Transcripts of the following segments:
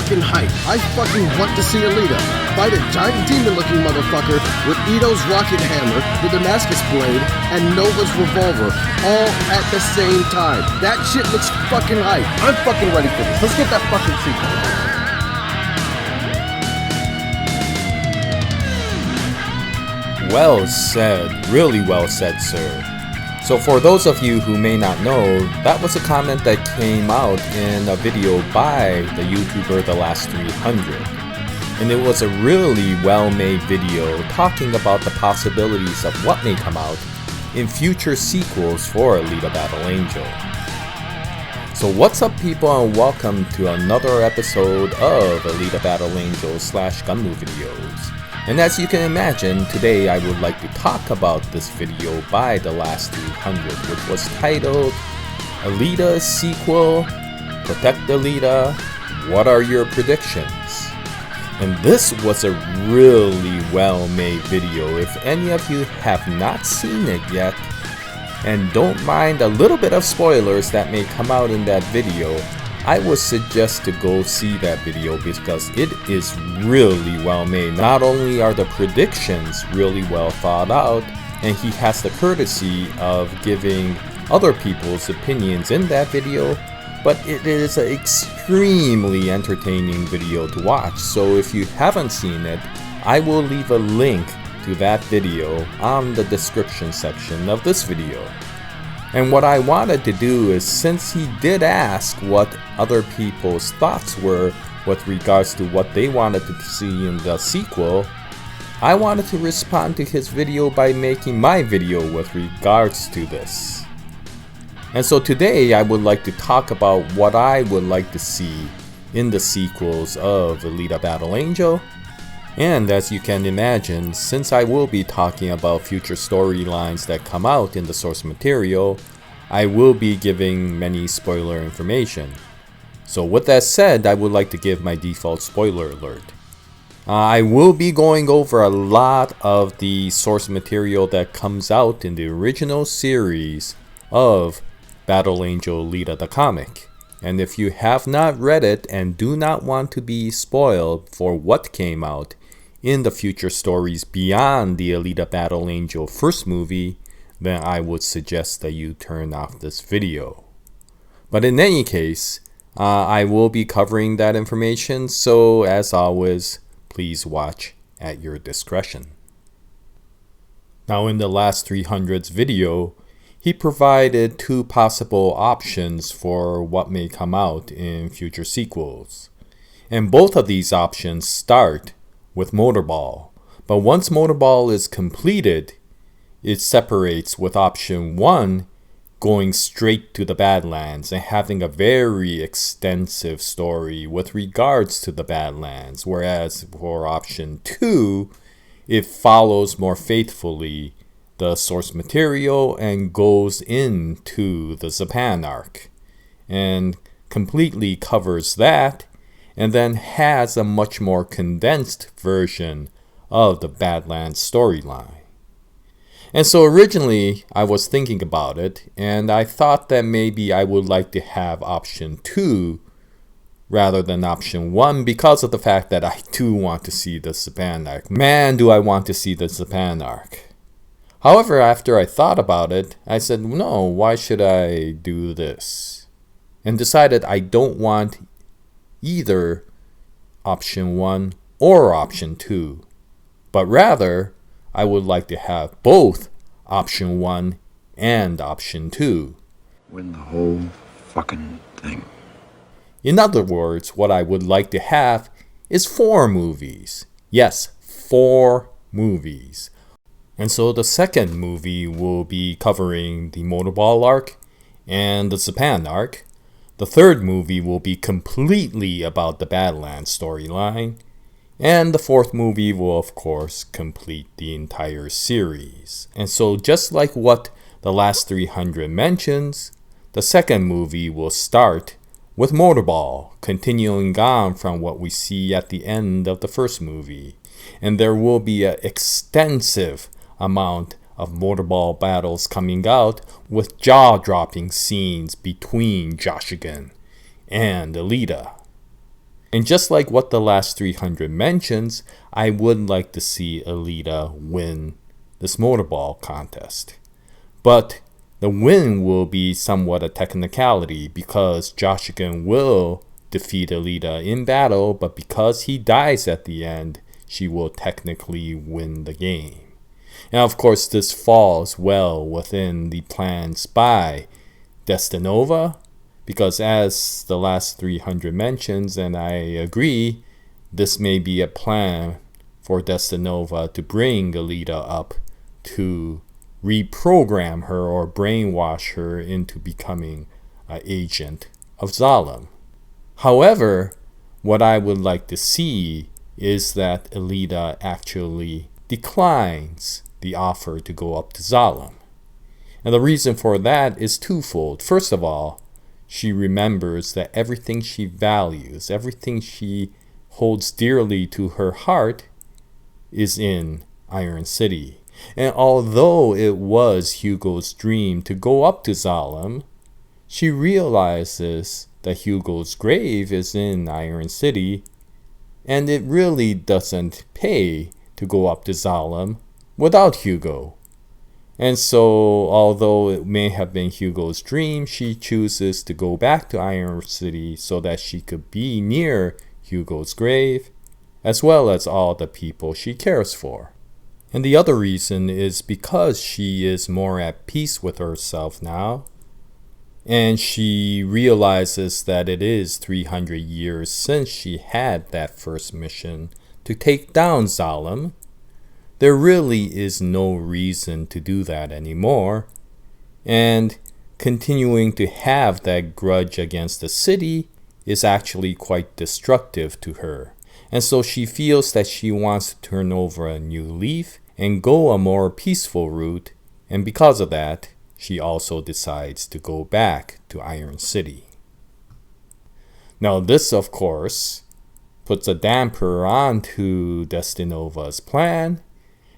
fucking hype. I fucking want to see Alita fight a giant demon-looking motherfucker with Ido's rocket hammer, the Damascus blade, and Nova's revolver, all at the same time. That shit looks fucking hype. I'm fucking ready for this. Let's get that fucking sequel. Well said, really well said, sir. So for those of you who may not know, that was a comment that came out in a video by the YouTuber TheLast300. And it was a really well-made video talking about the possibilities of what may come out in future sequels for Alita Battle Angel. So what's up, people, and welcome to another episode of Alita Battle Angel / GUNNM videos. And as you can imagine, today I would like to talk about this video by TheLast300, which was titled Alita Sequel, Protect Alita, What Are Your Predictions? And this was a really well-made video. If any of you have not seen it yet, and don't mind a little bit of spoilers that may come out in that video, I would suggest to go see that video because it is really well made. Not only are the predictions really well thought out, and he has the courtesy of giving other people's opinions in that video, but it is an extremely entertaining video to watch. So if you haven't seen it, I will leave a link to that video on the description section of this video. And what I wanted to do is, since he did ask what other people's thoughts were with regards to what they wanted to see in the sequel, I wanted to respond to his video by making my video with regards to this. And so today I would like to talk about what I would like to see in the sequels of Alita Battle Angel. And as you can imagine, since I will be talking about future storylines that come out in the source material, I will be giving many spoiler information. So with that said, I would like to give my default spoiler alert. I will be going over a lot of the source material that comes out in the original series of Battle Angel Alita the comic. And if you have not read it and do not want to be spoiled for what came out in the future stories beyond the Alita Battle Angel first movie, then I would suggest that you turn off this video. But in any case, I will be covering that information, so as always, please watch at your discretion. Now in TheLast300's video, he provided two possible options for what may come out in future sequels. And both of these options start with Mortar Ball, but once Mortar Ball is completed, it separates with option 1 going straight to the Badlands and having a very extensive story with regards to the Badlands, whereas for option 2, it follows more faithfully the source material and goes into the Japan arc and completely covers that, and then has a much more condensed version of the Badlands storyline. And so originally I was thinking about it, and I thought that maybe I would like to have option 2 rather than option 1 because of the fact that I do want to see the Japan arc. Man, do I want to see the Japan arc. However, after I thought about it, I said, no, why should I do this? And decided I don't want either option 1 or option 2, but rather I would like to have both option 1 and option 2. Win the whole fucking thing. In other words, what I would like to have is 4 movies. Yes, 4 movies. And so the second movie will be covering the Mortar Ball arc and the Japan arc. The third movie will be completely about the Badlands storyline. And the fourth movie will, of course, complete the entire series. And so just like what TheLast300 mentions, the second movie will start with Mortar Ball, continuing on from what we see at the end of the first movie. And there will be an extensive amount of Mortar Ball battles coming out with jaw-dropping scenes between Jashigan and Alita. And just like what TheLast300 mentions, I would like to see Alita win this Mortar Ball contest. But the win will be somewhat a technicality because Joshua will defeat Alita in battle, but because he dies at the end, she will technically win the game. And of course, this falls well within the plans by Destinova, because as TheLast300 mentions, and I agree, this may be a plan for Destinova to bring Alita up to reprogram her or brainwash her into becoming an agent of Zalem. However, what I would like to see is that Alita actually declines the offer to go up to Zalem. And the reason for that is twofold. First of all, she remembers that everything she values, everything she holds dearly to her heart is in Iron City. And although it was Hugo's dream to go up to Zalem, she realizes that Hugo's grave is in Iron City, and it really doesn't pay to go up to Zalem without Hugo. And so, although it may have been Hugo's dream, she chooses to go back to Iron City so that she could be near Hugo's grave, as well as all the people she cares for. And the other reason is because she is more at peace with herself now, and she realizes that it is 300 years since she had that first mission to take down Zalem. There really is no reason to do that anymore, and continuing to have that grudge against the city is actually quite destructive to her. And so she feels that she wants to turn over a new leaf and go a more peaceful route, and because of that, she also decides to go back to Iron City. Now this, of course, puts a damper onto Destinova's plan,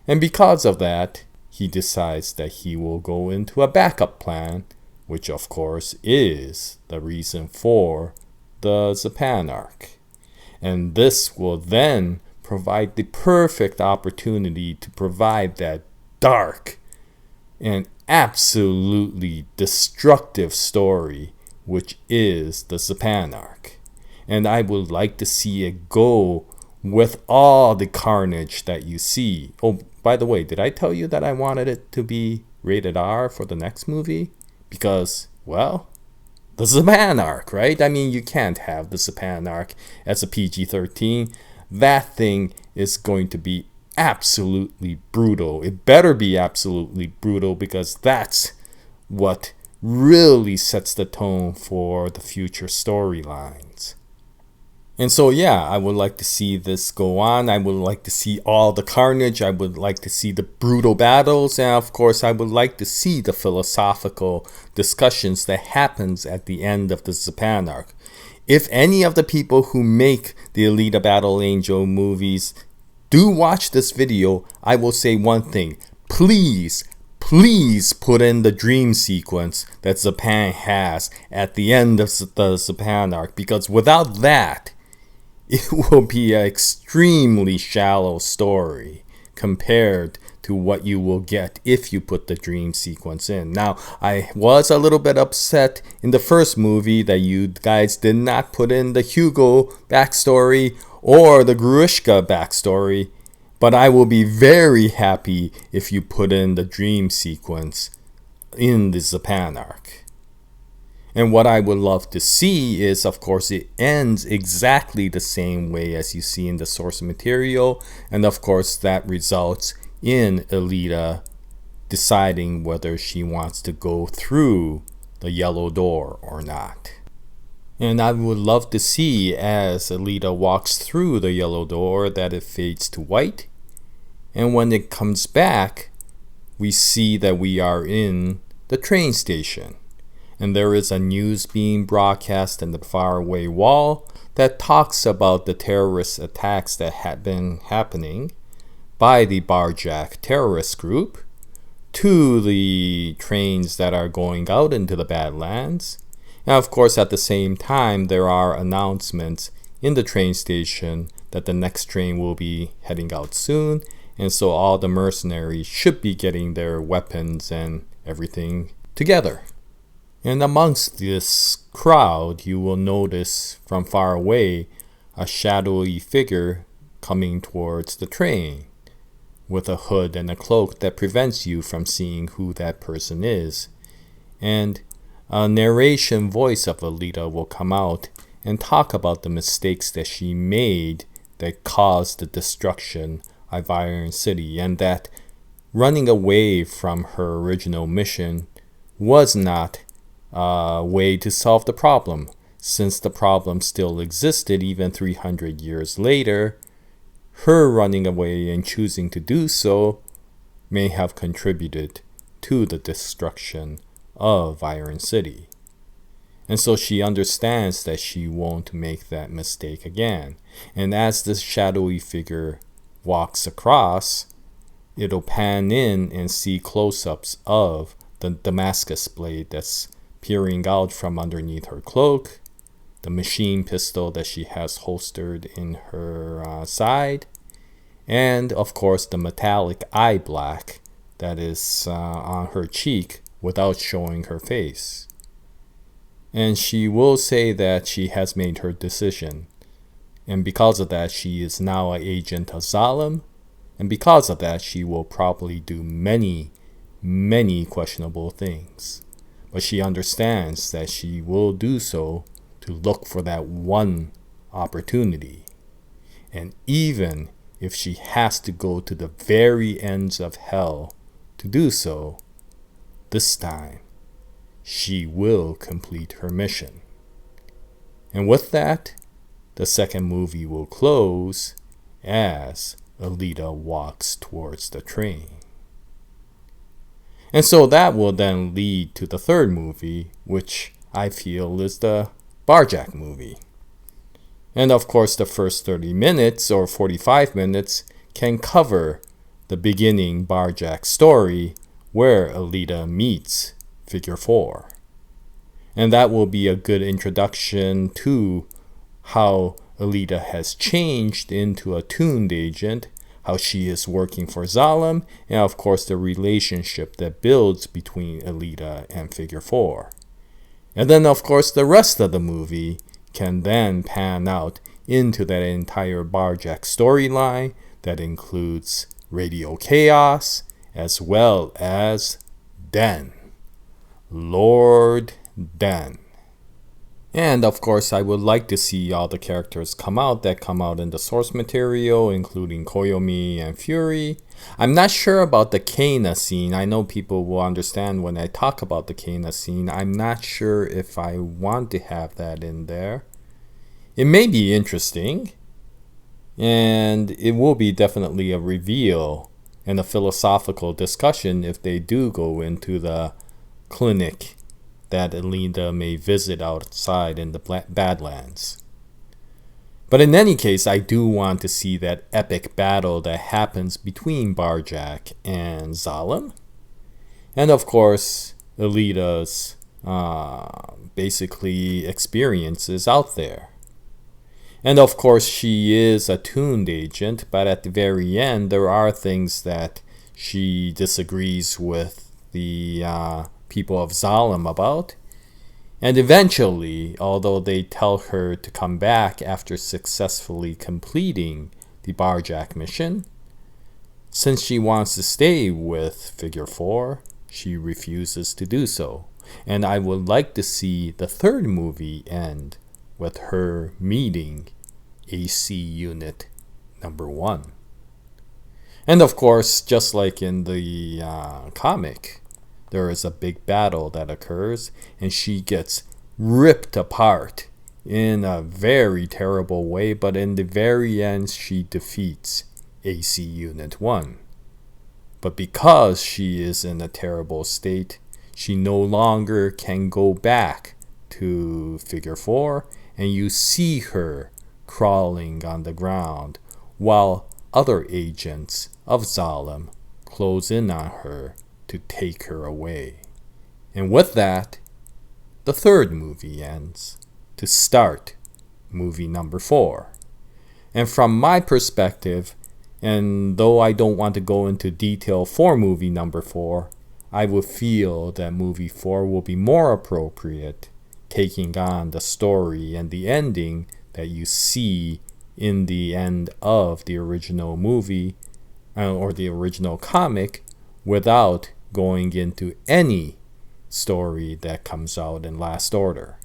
and because of that, he decides that he will go into a backup plan, which of course is the reason for the Zapan arc. And this will then provide the perfect opportunity to provide that dark and absolutely destructive story, which is the Zapan arc. And I would like to see it go with all the carnage that you see. Oh, by the way, did I tell you that I wanted it to be rated R for the next movie? Because, well, the Zapan arc, right? I mean, you can't have the Zapan arc as a PG-13. That thing is going to be absolutely brutal. It better be absolutely brutal, because that's what really sets the tone for the future storylines. And so, yeah, I would like to see this go on. I would like to see all the carnage. I would like to see the brutal battles. And of course, I would like to see the philosophical discussions that happens at the end of the Zapan arc. If any of the people who make the Alita Battle Angel movies do watch this video, I will say one thing. Please put in the dream sequence that Zapan has at the end of the Zapan arc. Because without that, it will be an extremely shallow story compared to what you will get if you put the dream sequence in. Now, I was a little bit upset in the first movie that you guys did not put in the Hugo backstory or the Grushka backstory, but I will be very happy if you put in the dream sequence in the Zapan arc. And what I would love to see is, of course, it ends exactly the same way as you see in the source material. And of course, that results in Alita deciding whether she wants to go through the yellow door or not. And I would love to see, as Alita walks through the yellow door, that it fades to white. And when it comes back, we see that we are in the train station. And there is a news being broadcast in the faraway wall that talks about the terrorist attacks that had been happening by the Barjack terrorist group to the trains that are going out into the Badlands. And of course, at the same time, there are announcements in the train station that the next train will be heading out soon, and so all the mercenaries should be getting their weapons and everything together. And amongst this crowd, you will notice from far away a shadowy figure coming towards the train with a hood and a cloak that prevents you from seeing who that person is. And a narration voice of Alita will come out and talk about the mistakes that she made that caused the destruction of Iron City, and that running away from her original mission was not a way to solve the problem, since the problem still existed even 300 years later. Her running away and choosing to do so may have contributed to the destruction of Iron City. And so she understands that she won't make that mistake again. And as this shadowy figure walks across, it'll pan in and see close-ups of the Damascus blade that's peering out from underneath her cloak, the machine pistol that she has holstered in her side, and of course the metallic eye black that is on her cheek without showing her face. And she will say that she has made her decision, and because of that she is now an agent of Zalem, and because of that she will probably do many questionable things. But she understands that she will do so to look for that one opportunity. And even if she has to go to the very ends of hell to do so, this time she will complete her mission. And with that, the second movie will close as Alita walks towards the train. And so that will then lead to the third movie, which I feel is the Barjack movie. And of course the first 30 minutes or 45 minutes can cover the beginning Barjack story where Alita meets Figure 4. And that will be a good introduction to how Alita has changed into a tuned agent, how she is working for Zalem, and of course the relationship that builds between Alita and Figure 4. And then of course the rest of the movie can then pan out into that entire Barjack storyline that includes Radio Chaos as well as Den. Lord Den. And of course I would like to see all the characters come out in the source material, including Koyomi and Fury. I'm not sure about the Kana scene. I know people will understand when I talk about the Kana scene. I'm not sure if I want to have that in there. It may be interesting, and it will be definitely a reveal and a philosophical discussion if they do go into the clinic that Alita may visit outside in the Badlands. But in any case, I do want to see that epic battle that happens between Barjack and Zalem. And of course, Alita's basically experiences out there. And of course, she is a tuned agent, but at the very end, there are things that she disagrees with the people of Zalem about. And eventually, although they tell her to come back after successfully completing the Barjack mission, since she wants to stay with Figure 4, she refuses to do so. And I would like to see the third movie end with her meeting AC Unit number 1. And of course, just like in the comic, there is a big battle that occurs, and she gets ripped apart in a very terrible way, but in the very end, she defeats AC Unit 1. But because she is in a terrible state, she no longer can go back to Figure 4, and you see her crawling on the ground while other agents of Zalem close in on her to take her away. And with that, the third movie ends to start movie number 4. And from my perspective, and though I don't want to go into detail for movie number 4, I would feel that movie 4 will be more appropriate, taking on the story and the ending that you see in the end of the original movie or the original comic, without going into any story that comes out in Last Order.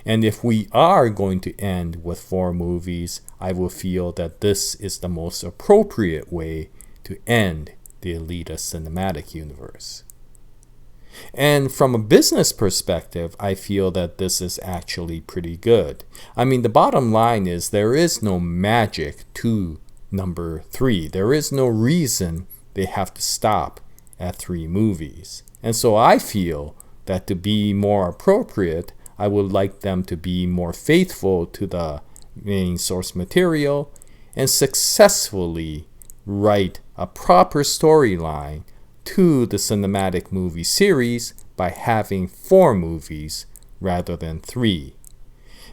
And if we are going to end with 4 movies, I will feel that this is the most appropriate way to end the Alita cinematic universe. And from a business perspective, I feel that this is actually pretty good. I mean, the bottom line is there is no magic to number 3. There is no reason they have to stop at 3 movies. And so I feel that to be more appropriate, I would like them to be more faithful to the main source material and successfully write a proper storyline to the cinematic movie series by having 4 movies rather than 3.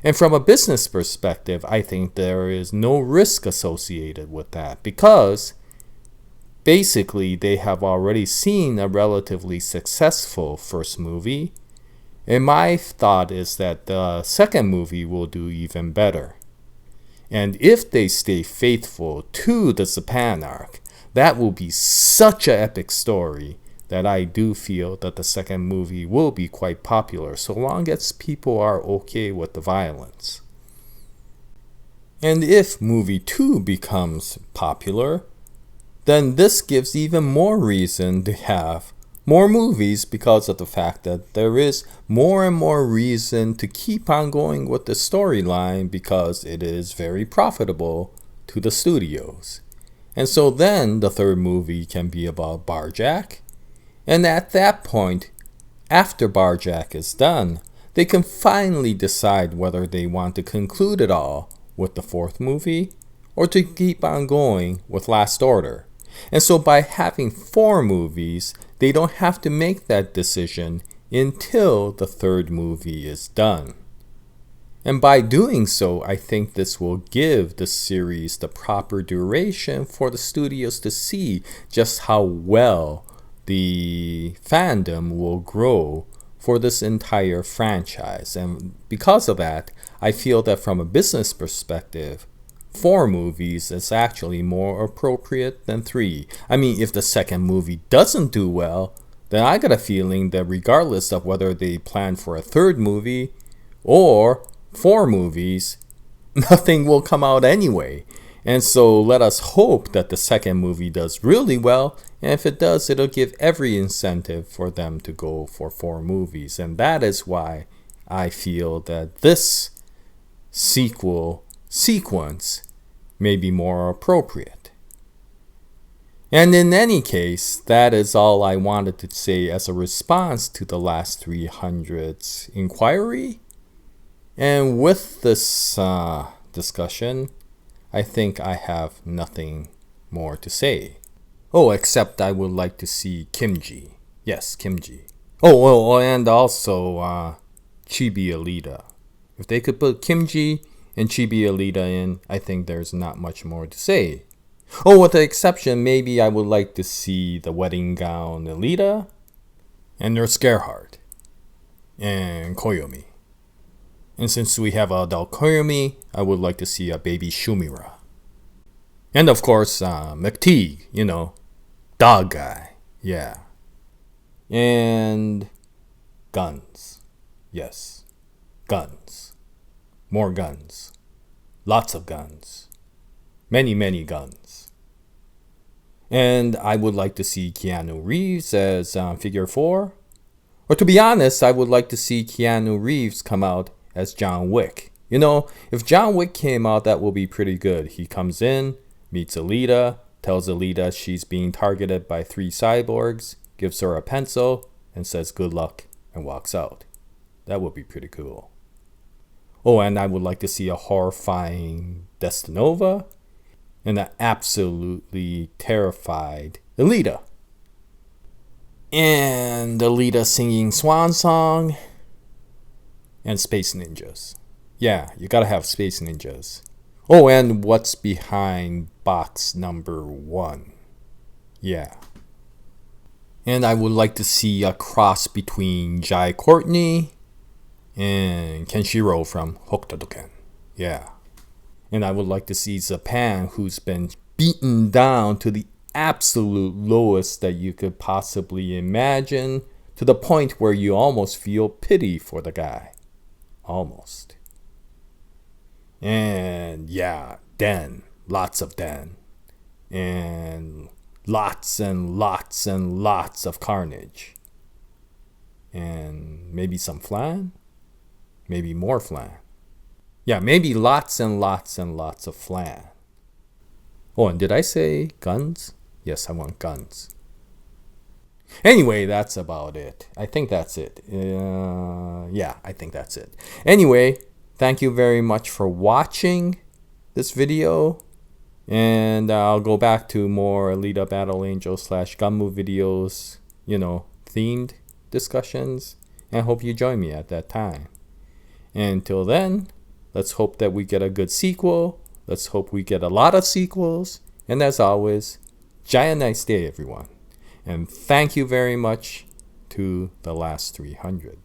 And from a business perspective, I think there is no risk associated with that, because basically they have already seen a relatively successful first movie, and my thought is that the second movie will do even better. And if they stay faithful to the Japan arc, that will be such an epic story that I do feel that the second movie will be quite popular, so long as people are okay with the violence. And if movie 2 becomes popular, then this gives even more reason to have more movies, because of the fact that there is more and more reason to keep on going with the storyline, because it is very profitable to the studios. And so then the third movie can be about Barjack. And at that point, after Barjack is done, they can finally decide whether they want to conclude it all with the fourth movie or to keep on going with Last Order. And so by having 4 movies, they don't have to make that decision until the third movie is done. And by doing so, I think this will give the series the proper duration for the studios to see just how well the fandom will grow for this entire franchise. And because of that, I feel that from a business perspective, 4 movies is actually more appropriate than 3. I mean, if the second movie doesn't do well, then I got a feeling that regardless of whether they plan for a third movie or 4 movies, nothing will come out anyway. And so let us hope that the second movie does really well, and if it does, it'll give every incentive for them to go for 4 movies. And that is why I feel that this sequel sequence may be more appropriate. And in any case, that is all I wanted to say as a response to the TheLast300's inquiry. And with this discussion, I think I have nothing more to say. Oh, except I would like to see Kimji. Yes, Kimji. Oh, and also Chibi Alita. If they could put Kimji and Chibi Alita in, I think there's not much more to say. Oh, with the exception, maybe I would like to see the wedding gown Alita, and Nurse Gerhardt, and Koyomi. And since we have adult Koyomi, I would like to see a baby Shumira. And of course, McTeague, dog guy, yeah. And guns. Yes, guns. More guns. Lots of guns. Many, many guns. And I would like to see Keanu Reeves as figure 4. Or to be honest, I would like to see Keanu Reeves come out as John Wick. If John Wick came out, that will be pretty good. He comes in, meets Alita, tells Alita she's being targeted by 3 cyborgs, gives her a pencil, and says good luck, and walks out. That would be pretty cool. Oh, and I would like to see a horrifying Destinova and an absolutely terrified Alita. And Alita singing Swan Song and Space Ninjas. Yeah, you gotta have space ninjas. Oh, and what's behind box number 1? Yeah. And I would like to see a cross between Jai Courtney and Kenshiro from Hokutodoken. Yeah. And I would like to see Zapan, who's been beaten down to the absolute lowest that you could possibly imagine, to the point where you almost feel pity for the guy. Almost. And yeah, Den. Lots of Den. And lots and lots and lots of carnage. And maybe some flan? Maybe more flan. Yeah, maybe lots and lots and lots of flan. Oh, and did I say guns? Yes, I want guns. Anyway, that's about it. I think that's it. Yeah, I think that's it. Anyway, thank you very much for watching this video. And I'll go back to more Alita Battle Angel / GUNNM videos, themed discussions. And I hope you join me at that time. And until then, let's hope that we get a good sequel. Let's hope we get a lot of sequels. And as always, Jaya nice day, everyone. And thank you very much to TheLast300.